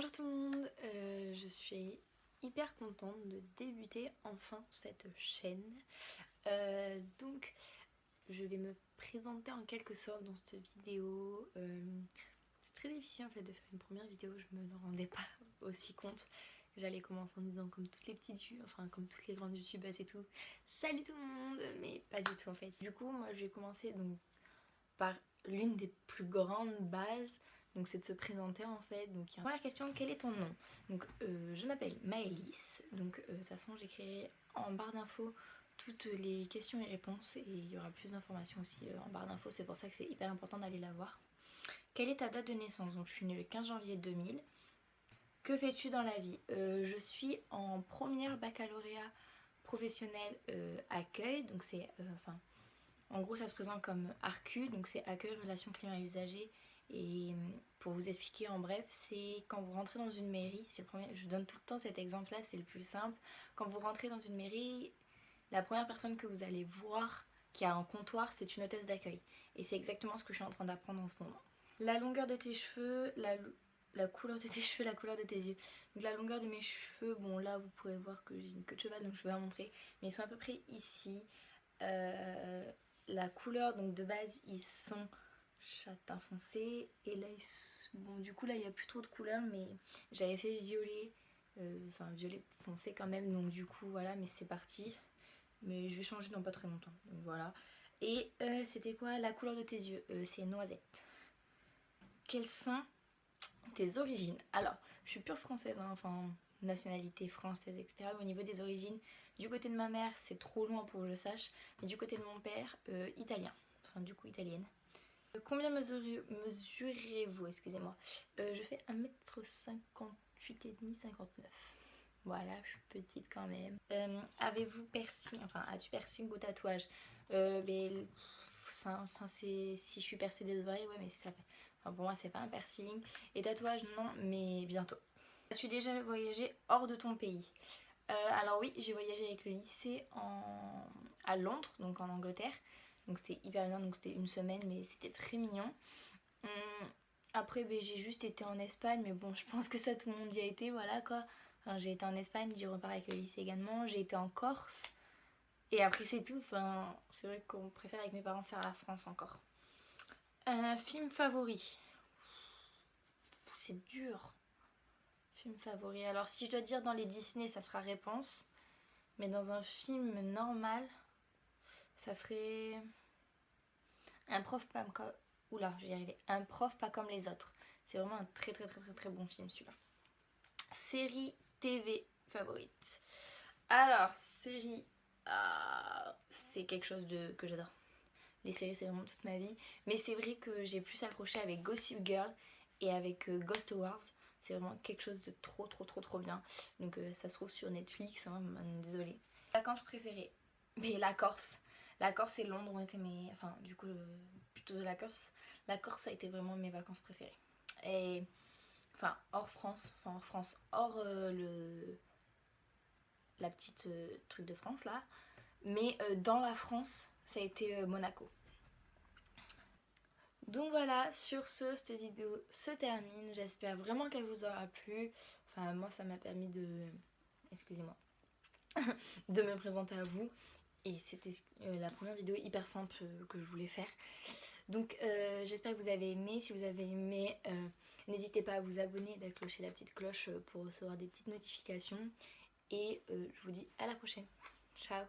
Bonjour tout le monde, je suis hyper contente de débuter enfin cette chaîne. Donc je vais me présenter en quelque sorte dans cette vidéo. C'est très difficile en fait de faire une première vidéo, je me rendais pas aussi compte. J'allais commencer en disant comme toutes les petites enfin comme toutes les grandes youtubeuses et tout, salut tout le monde, mais pas du tout en fait. Du coup moi je vais commencer donc par l'une des plus grandes bases, donc c'est de se présenter en fait. Donc première question, quel est ton nom? Donc je m'appelle Maëlys, donc de toute façon j'écrirai en barre d'infos toutes les questions et réponses et il y aura plus d'informations aussi en barre d'infos, c'est pour ça que c'est hyper important d'aller la voir. Quelle est ta date de naissance? Donc je suis née le 15 janvier 2000. Que fais-tu dans la vie? Je suis en première baccalauréat professionnel accueil, donc c'est en gros ça se présente comme ARCU, donc c'est accueil, relations clients et usagers. Et pour vous expliquer en bref, c'est quand vous rentrez dans une mairie, c'est le premier, je donne tout le temps cet exemple là, c'est le plus simple. Quand vous rentrez dans une mairie, la première personne que vous allez voir qui a un comptoir, c'est une hôtesse d'accueil. Et c'est exactement ce que je suis en train d'apprendre en ce moment. La longueur de tes cheveux, la couleur de tes cheveux, la couleur de tes yeux. Donc la longueur de mes cheveux, bon là vous pouvez voir que j'ai une queue de cheval donc je vais pas montrer, mais ils sont à peu près ici. La couleur donc de base ils sont châtain foncé et là bon du coup là il n'y a plus trop de couleurs, mais j'avais fait violet, enfin violet foncé quand même, donc du coup voilà, mais c'est parti, mais je vais changer dans pas très longtemps, donc voilà. Et c'était quoi la couleur de tes yeux? C'est noisette. Quelles sont tes origines? Alors je suis pure française hein, enfin nationalité française etc, mais au niveau des origines, du côté de ma mère c'est trop loin pour que je sache, mais du côté de mon père italien, enfin du coup italienne. Combien mesurez-vous? Excusez-moi. Je fais 1m58 et demi, 59. Voilà, je suis petite quand même. Avez-vous piercing, enfin as-tu piercing ou tatouage? Mais enfin si je suis percée des oreilles, ouais mais ça, enfin, pour moi c'est pas un piercing. Et tatouage non, mais bientôt. As-tu déjà voyagé hors de ton pays? Alors oui, j'ai voyagé avec le lycée à Londres, donc en Angleterre. Donc c'était hyper bien, donc c'était une semaine, mais c'était très mignon. Après j'ai juste été en Espagne, mais bon je pense que ça tout le monde y a été, voilà quoi. Enfin, j'ai été en Espagne, j'y repars avec le lycée également. J'ai été en Corse. Et après c'est tout, enfin c'est vrai qu'on préfère avec mes parents faire la France encore. Film favori? C'est dur. Film favori. Alors si je dois dire dans les Disney, ça sera Réponse. Mais dans un film normal, ça serait Un prof pas comme... Oula, je vais y arriver. Un prof pas comme les autres. C'est vraiment un très très très très très bon film celui-là. Série TV favorite. Alors, série... c'est quelque chose que j'adore. Les séries c'est vraiment toute ma vie. Mais c'est vrai que j'ai plus accroché avec Gossip Girl et avec Ghost Wars. C'est vraiment quelque chose de trop trop trop trop bien. Donc ça se trouve sur Netflix, hein, désolée. Vacances préférées? Mais la Corse. La Corse et Londres ont été mes... Enfin du coup plutôt de la Corse. La Corse a été vraiment mes vacances préférées. Et... Enfin hors France. Enfin hors France. Hors la petite truc de France là. Mais dans la France, ça a été Monaco. Donc voilà, sur ce, cette vidéo se termine. J'espère vraiment qu'elle vous aura plu. Enfin, moi, ça m'a permis de... Excusez-moi. De me présenter à vous. Et c'était la première vidéo hyper simple que je voulais faire. Donc j'espère que vous avez aimé. Si vous avez aimé, n'hésitez pas à vous abonner et d'accrocher la petite cloche pour recevoir des petites notifications. Et je vous dis à la prochaine. Ciao!